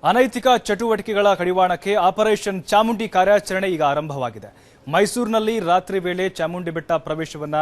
ಅನೈತಿಕ ಚಟುವಟಿಕೆಗಳ ಕಡಿವಾಣಕ್ಕೆ ಆಪರೇಷನ್ ಚಾಮುಂಡಿ ಕಾರ್ಯಾಚರಣೆ ಈಗ ಆರಂಭವಾಗಿದೆ. ಮೈಸೂರಿನಲ್ಲಿ ರಾತ್ರಿ ವೇಳೆ ಚಾಮುಂಡಿ ಬೆಟ್ಟ ಪ್ರವೇಶವನ್ನ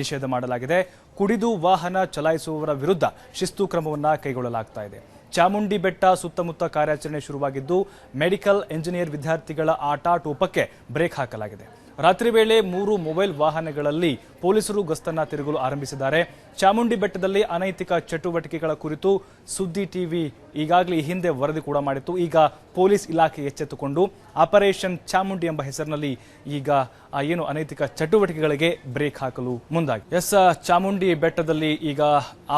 ನಿಷೇಧ ಮಾಡಲಾಗಿದೆ. ಕುಡಿದು ವಾಹನ ಚಲಾಯಿಸುವವರ ವಿರುದ್ಧ ಶಿಸ್ತು ಕ್ರಮವನ್ನ ಕೈಗೊಳ್ಳಲಾಗ್ತಾ ಇದೆ. ಚಾಮುಂಡಿ ಬೆಟ್ಟ ಸುತ್ತಮುತ್ತ ಕಾರ್ಯಾಚರಣೆ ಶುರುವಾಗಿದ್ದು ಮೆಡಿಕಲ್ ಎಂಜಿನಿಯರ್ ವಿದ್ಯಾರ್ಥಿಗಳ ಆಟಾಟೋಪಕ್ಕೆ ಬ್ರೇಕ್ ಹಾಕಲಾಗಿದೆ. ರಾತ್ರಿ ವೇಳೆ 3 ಮೊಬೈಲ್ ವಾಹನಗಳಲ್ಲಿ ಪೊಲೀಸರು ಗಸ್ತನ್ನ ತಿರುಗಲು ಆರಂಭಿಸಿದ್ದಾರೆ. ಚಾಮುಂಡಿ ಬೆಟ್ಟದಲ್ಲಿ ಅನೈತಿಕ ಚಟುವಟಿಕೆಗಳ ಕುರಿತು ಸುದ್ದಿ ಟಿವಿ ಈಗಾಗಲೇ ಹಿಂದೆ ವರದಿ ಕೂಡ ಮಾಡಿತ್ತು. ಈಗ ಪೊಲೀಸ್ ಇಲಾಖೆ ಎಚ್ಚೆತ್ತುಕೊಂಡು ಆಪರೇಷನ್ ಚಾಮುಂಡಿ ಎಂಬ ಹೆಸರಿನಲ್ಲಿ ಈಗ ಏನು ಅನೈತಿಕ ಚಟುವಟಿಕೆಗಳಿಗೆ ಬ್ರೇಕ್ ಹಾಕಲು ಮುಂದಾಗಿದೆ. ಚಾಮುಂಡಿ ಬೆಟ್ಟದಲ್ಲಿ ಈಗ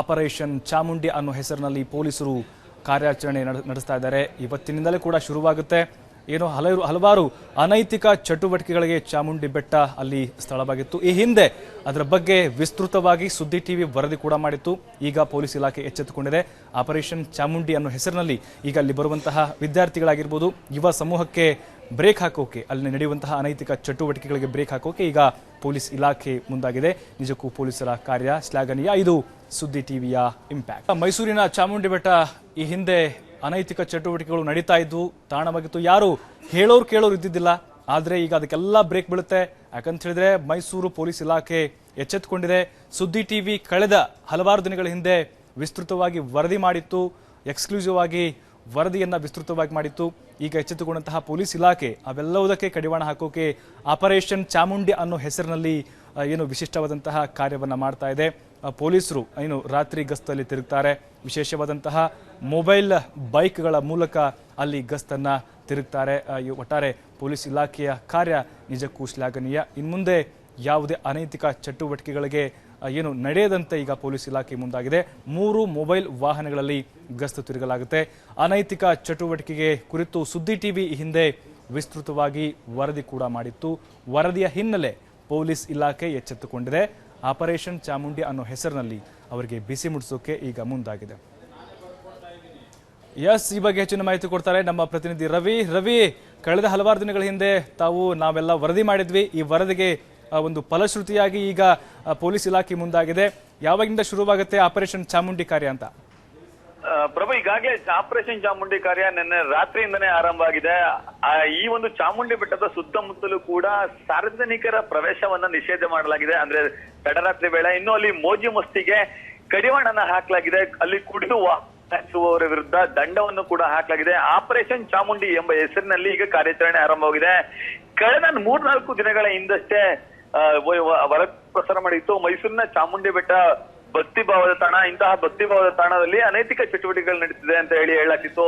ಆಪರೇಷನ್ ಚಾಮುಂಡಿ ಅನ್ನೋ ಹೆಸರಿನಲ್ಲಿ ಪೊಲೀಸರು ಕಾರ್ಯಾಚರಣೆ ನಡೆಸ್ತಾ ಇದ್ದಾರೆ. ಇವತ್ತಿನಿಂದಲೇ ಕೂಡ ಶುರುವಾಗುತ್ತೆ. ಏನು ಹಲವಾರು ಅನೈತಿಕ ಚಟುವಟಿಕೆಗಳಿಗೆ ಚಾಮುಂಡಿ ಬೆಟ್ಟ ಅಲ್ಲಿ ಸ್ಥಳವಾಗಿತ್ತು. ಈ ಹಿಂದೆ ಅದರ ಬಗ್ಗೆ ವಿಸ್ತೃತವಾಗಿ ಸುದ್ದಿ ಟಿವಿ ವರದಿ ಕೂಡ ಮಾಡಿತ್ತು. ಈಗ ಪೊಲೀಸ್ ಇಲಾಖೆ ಎಚ್ಚೆತ್ತುಕೊಂಡಿದೆ. ಆಪರೇಷನ್ ಚಾಮುಂಡಿ ಅನ್ನೋ ಹೆಸರಿನಲ್ಲಿ ಈಗ ಅಲ್ಲಿ ಬರುವಂತಹ ವಿದ್ಯಾರ್ಥಿಗಳಾಗಿರ್ಬೋದು, ಯುವ ಸಮೂಹಕ್ಕೆ ಬ್ರೇಕ್ ಹಾಕೋಕೆ, ಅಲ್ಲಿ ನಡೆಯುವಂತಹ ಅನೈತಿಕ ಚಟುವಟಿಕೆಗಳಿಗೆ ಬ್ರೇಕ್ ಹಾಕೋಕೆ ಈಗ ಪೊಲೀಸ್ ಇಲಾಖೆ ಮುಂದಾಗಿದೆ. ನಿಜಕ್ಕೂ ಪೊಲೀಸರ ಕಾರ್ಯ ಶ್ಲಾಘನೀಯ. ಇದು ಸುದ್ದಿ ಟಿವಿಯ ಇಂಪ್ಯಾಕ್ಟ್. ಮೈಸೂರಿನ ಚಾಮುಂಡಿ ಬೆಟ್ಟ ಈ ಹಿಂದೆ ಅನೈತಿಕ ಚಟುವಟಿಕೆಗಳು ನಡೀತಾ ಇದ್ದು ತಾಣವಾಗಿತ್ತು. ಯಾರು ಹೇಳೋರು ಕೇಳೋರು ಇದ್ದಿದ್ದಿಲ್ಲ. ಆದರೆ ಈಗ ಅದಕ್ಕೆಲ್ಲ ಬ್ರೇಕ್ ಬೀಳುತ್ತೆ. ಯಾಕಂತ ಹೇಳಿದ್ರೆ ಮೈಸೂರು ಪೊಲೀಸ್ ಇಲಾಖೆ ಎಚ್ಚೆತ್ತುಕೊಂಡಿದೆ. ಸುದ್ದಿ ಟಿವಿ ಕಳೆದ ಹಲವಾರು ದಿನಗಳ ಹಿಂದೆ ವಿಸ್ತೃತವಾಗಿ ವರದಿ ಮಾಡಿತ್ತು. ಎಕ್ಸ್ಕ್ಲೂಸಿವ್ ಆಗಿ ವರದಿಯನ್ನ ವಿಸ್ತೃತವಾಗಿ ಮಾಡಿತ್ತು. ಈಗ ಎಚ್ಚೆತ್ತುಕೊಂಡಂತಹ ಪೊಲೀಸ್ ಇಲಾಖೆ ಅವೆಲ್ಲವುದಕ್ಕೆ ಕಡಿವಾಣ ಹಾಕೋಕೆ ಆಪರೇಷನ್ ಚಾಮುಂಡಿ ಅನ್ನೋ ಹೆಸರಿನಲ್ಲಿ ಏನು ವಿಶಿಷ್ಟವಾದಂತಹ ಕಾರ್ಯವನ್ನ ಮಾಡ್ತಾ ಇದೆ. ಪೊಲೀಸರು ಏನು ರಾತ್ರಿ ಗಸ್ತಲ್ಲಿ ತಿರುಗ್ತಾರೆ. ವಿಶೇಷವಾದಂತಹ ಮೊಬೈಲ್ ಬೈಕ್ಗಳ ಮೂಲಕ ಅಲ್ಲಿ ಗಸ್ತನ್ನ ತಿರುಗ್ತಾರೆ. ಒಟ್ಟಾರೆ ಪೊಲೀಸ್ ಇಲಾಖೆಯ ಕಾರ್ಯ ನಿಜಕ್ಕೂ ಶ್ಲಾಘನೀಯ. ಇನ್ಮುಂದೆ ಯಾವುದೇ ಅನೈತಿಕ ಚಟುವಟಿಕೆಗಳಿಗೆ ಏನು ನಡೆಯದಂತೆ ಈಗ ಪೊಲೀಸ್ ಇಲಾಖೆ ಮುಂದಾಗಿದೆ. 3 ಮೊಬೈಲ್ ವಾಹನಗಳಲ್ಲಿ ಗಸ್ತು ತಿರುಗಲಾಗುತ್ತೆ. ಅನೈತಿಕ ಚಟುವಟಿಕೆಗೆ ಕುರಿತು ಸುದ್ದಿ ಟಿವಿ ಹಿಂದೆ ವಿಸ್ತೃತವಾಗಿ ವರದಿ ಕೂಡ ಮಾಡಿತ್ತು. ವರದಿಯ ಹಿನ್ನೆಲೆ ಪೊಲೀಸ್ ಇಲಾಖೆ ಎಚ್ಚೆತ್ತುಕೊಂಡಿದೆ. ಆಪರೇಷನ್ ಚಾಮುಂಡಿ ಅನ್ನೋ ಹೆಸರಿನಲ್ಲಿ ಅವರಿಗೆ ಬಿಸಿ ಮುಟ್ಟಿಸೋಕೆ ಈಗ ಮುಂದಾಗಿದೆ. ಈ ಬಗ್ಗೆ ಹೆಚ್ಚಿನ ಮಾಹಿತಿ ಕೊಡ್ತಾರೆ ನಮ್ಮ ಪ್ರತಿನಿಧಿ ರವಿ. ಕಳೆದ ಹಲವಾರು ದಿನಗಳ ಹಿಂದೆ ನಾವೆಲ್ಲ ವರದಿ ಮಾಡಿದ್ವಿ. ಈ ವರದಿಗೆ ಒಂದು ಫಲಶ್ರುತಿಯಾಗಿ ಈಗ ಪೊಲೀಸ್ ಇಲಾಖೆ ಮುಂದಾಗಿದೆ. ಯಾವಾಗಿಂದ ಶುರುವಾಗುತ್ತೆ ಆಪರೇಷನ್ ಚಾಮುಂಡಿ ಕಾರ್ಯ ಅಂತ? ಪ್ರಭು, ಈಗಾಗಲೇ ಆಪರೇಷನ್ ಚಾಮುಂಡಿ ಕಾರ್ಯ ನಿನ್ನೆ ರಾತ್ರಿಯಿಂದನೇ ಆರಂಭ ಆಗಿದೆ. ಈ ಒಂದು ಚಾಮುಂಡಿ ಬೆಟ್ಟದ ಸುತ್ತಮುತ್ತಲೂ ಕೂಡ ಸಾರ್ವಜನಿಕರ ಪ್ರವೇಶವನ್ನ ನಿಷೇಧ ಮಾಡಲಾಗಿದೆ. ಅಂದ್ರೆ ತಡರಾತ್ರಿ ವೇಳೆ ಇನ್ನು ಅಲ್ಲಿ ಮೋಜು ಮಸ್ತಿಗೆ ಕಡಿವಾಣನ ಹಾಕಲಾಗಿದೆ. ಅಲ್ಲಿ ಕುಡಿದು ವಾಹನ ವಿರುದ್ಧ ದಂಡವನ್ನು ಕೂಡ ಹಾಕಲಾಗಿದೆ. ಆಪರೇಷನ್ ಚಾಮುಂಡಿ ಎಂಬ ಹೆಸರಿನಲ್ಲಿ ಈಗ ಕಾರ್ಯಾಚರಣೆ ಆರಂಭವಾಗಿದೆ. ಕಳೆದ 3-4 ದಿನಗಳ ಹಿಂದಷ್ಟೇ ವರದಿ ಪ್ರಸಾರ ಮಾಡಿತ್ತು. ಮೈಸೂರಿನ ಚಾಮುಂಡಿ ಬೆಟ್ಟ ಭಕ್ತಿಭಾವದ ತಾಣ. ಇಂತಹ ಭಕ್ತಿಭಾವದ ತಾಣದಲ್ಲಿ ಅನೈತಿಕ ಚಟುವಟಿಕೆಗಳು ನಡೀತಿದೆ ಅಂತ ಹೇಳಲಾಗ್ತಿತ್ತು.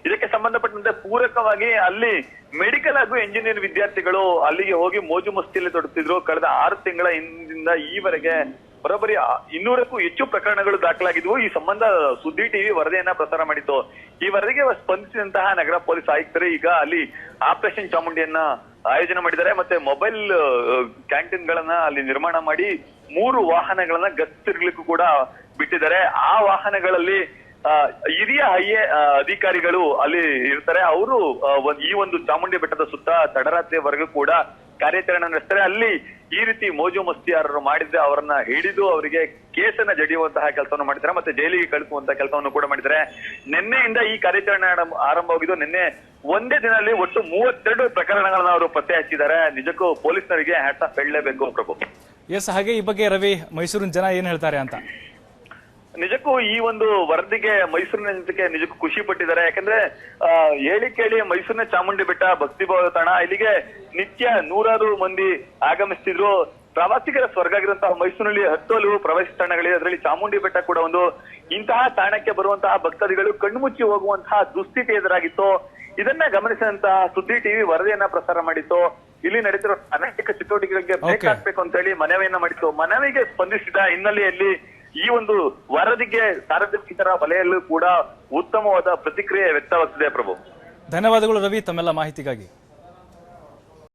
ಇದಕ್ಕೆ ಸಂಬಂಧಪಟ್ಟಂತೆ ಪೂರಕವಾಗಿ ಅಲ್ಲಿ ಮೆಡಿಕಲ್ ಹಾಗೂ ಎಂಜಿನಿಯರ್ ವಿದ್ಯಾರ್ಥಿಗಳು ಅಲ್ಲಿಗೆ ಹೋಗಿ ಮೋಜು ಮಸ್ತಿಯಲ್ಲಿ ತೊಡಗುತ್ತಿದ್ರು. ಕಳೆದ 6 ತಿಂಗಳ ಹಿಂದಿಂದ ಈವರೆಗೆ ಬರೋಬ್ಬರಿ 200ಕ್ಕೂ ಹೆಚ್ಚು ಪ್ರಕರಣಗಳು ದಾಖಲಾಗಿದ್ವು. ಈ ಸಂಬಂಧ ಸುದ್ದಿ ಟಿವಿ ವರದಿಯನ್ನ ಪ್ರಸಾರ ಮಾಡಿತ್ತು. ಈ ವರದಿಗೆ ಸ್ಪಂದಿಸಿದಂತಹ ನಗರ ಪೊಲೀಸ್ ಆಯುಕ್ತರು ಈಗ ಅಲ್ಲಿ ಆಪರೇಷನ್ ಚಾಮುಂಡಿಯನ್ನ ಆಯೋಜನೆ ಮಾಡಿದ್ದಾರೆ. ಮತ್ತೆ ಮೊಬೈಲ್ ಕ್ಯಾಂಟೀನ್ ಗಳನ್ನ ಅಲ್ಲಿ ನಿರ್ಮಾಣ ಮಾಡಿ 3 ವಾಹನಗಳನ್ನ ಗಸ್ತು ತಿರುಗಲಿಕ್ಕೂ ಕೂಡ ಬಿಟ್ಟಿದ್ದಾರೆ. ಆ ವಾಹನಗಳಲ್ಲಿ ಹಿರಿಯ ಅಧಿಕಾರಿಗಳು ಅಲ್ಲಿ ಇರ್ತಾರೆ. ಅವರು ಈ ಒಂದು ಚಾಮುಂಡಿ ಬೆಟ್ಟದ ಸುತ್ತ ತಡರಾತ್ರಿವರೆಗೂ ಕೂಡ ಕಾರ್ಯಾಚರಣೆ ನಡೆಸ್ತಾರೆ. ಅಲ್ಲಿ ಈ ರೀತಿ ಮೋಜು ಮಸ್ತಿ ಯಾರು ಮಾಡಿದ್ರೆ ಅವರನ್ನ ಹಿಡಿದು ಅವರಿಗೆ ಕೇಸನ್ನ ಜಡಿಯುವಂತಹ ಕೆಲಸವನ್ನು ಮಾಡಿದ್ದಾರೆ. ಮತ್ತೆ ಜೈಲಿಗೆ ಕಳಿಸುವಂತಹ ಕೆಲಸವನ್ನು ಕೂಡ ಮಾಡಿದ್ದಾರೆ. ನಿನ್ನೆಯಿಂದ ಈ ಕಾರ್ಯಾಚರಣೆ ಆರಂಭವಾಗಿದ್ದು ನಿನ್ನೆ ಒಂದೇ ದಿನದಲ್ಲಿ ಒಟ್ಟು 32 ಪ್ರಕರಣಗಳನ್ನ ಅವರು ಪತ್ತೆ ಹಚ್ಚಿದ್ದಾರೆ. ನಿಜಕ್ಕೂ ಪೊಲೀಸರಿಗೆ ಹ್ಯಾಟ್ಸ್ ಆಫ್ ಹೇಳಲೇಬೇಕು ಪ್ರಭು. ಹಾಗೆ ಈ ಬಗ್ಗೆ ರವಿ, ಮೈಸೂರಿನ ಜನ ಏನ್ ಹೇಳ್ತಾರೆ ಅಂತ? ನಿಜಕ್ಕೂ ಈ ಒಂದು ವರದಿಗೆ ಮೈಸೂರಿನ ಜನತೆಗೆ ನಿಜಕ್ಕೂ ಖುಷಿ ಪಟ್ಟಿದ್ದಾರೆ. ಯಾಕಂದ್ರೆ ಕೇಳಿ ಮೈಸೂರಿನ ಚಾಮುಂಡಿ ಬೆಟ್ಟ ಭಕ್ತಿಭಾವದ ತಾಣ. ಇಲ್ಲಿಗೆ ನಿತ್ಯ 100 ಮಂದಿ ಆಗಮಿಸ್ತಿದ್ರು. ಪ್ರವಾಸಿಗರ ಸ್ವರ್ಗ ಆಗಿರುವಂತಹ ಮೈಸೂರಿನಲ್ಲಿ 10 ಹಲವು ಪ್ರವಾಸಿ ತಾಣಗಳಿವೆ. ಅದರಲ್ಲಿ ಚಾಮುಂಡಿ ಬೆಟ್ಟ ಕೂಡ ಒಂದು. ಇಂತಹ ತಾಣಕ್ಕೆ ಬರುವಂತಹ ಭಕ್ತಾದಿಗಳು ಕಣ್ಮುಚ್ಚಿ ಹೋಗುವಂತಹ ದುಸ್ಥಿತಿ ಎದುರಾಗಿತ್ತು. ಇದನ್ನ ಗಮನಿಸಿದಂತಹ ಸುದ್ದಿ ಟಿವಿ ವರದಿಯನ್ನ ಪ್ರಸಾರ ಮಾಡಿತ್ತು. ಇಲ್ಲಿ ನಡೀತಿರೋ ಅನೈತಿಕ ಚಟುವಟಿಕೆಗಳಿಗೆ ಬ್ರೇಕ್ ಹಾಕ್ಬೇಕು ಅಂತ ಹೇಳಿ ಮನವಿಯನ್ನ ಮಾಡಿತ್ತು. ಮನವಿಗೆ ಸ್ಪಂದಿಸಿದ ಹಿನ್ನೆಲೆಯಲ್ಲಿ ಈ ಒಂದು ವರದಿಗೆ ಸಾರ್ವಜನಿಕರ ವಲಯಲ್ಲೂ ಕೂಡ ಉತ್ತಮವಾದ ಪ್ರತಿಕ್ರಿಯೆ ವ್ಯಕ್ತವಾಗ್ತಿದೆ ಪ್ರಭು. ಧನ್ಯವಾದಗಳು ರವಿ, ತಮ್ಮೆಲ್ಲ ಮಾಹಿತಿಗಾಗಿ.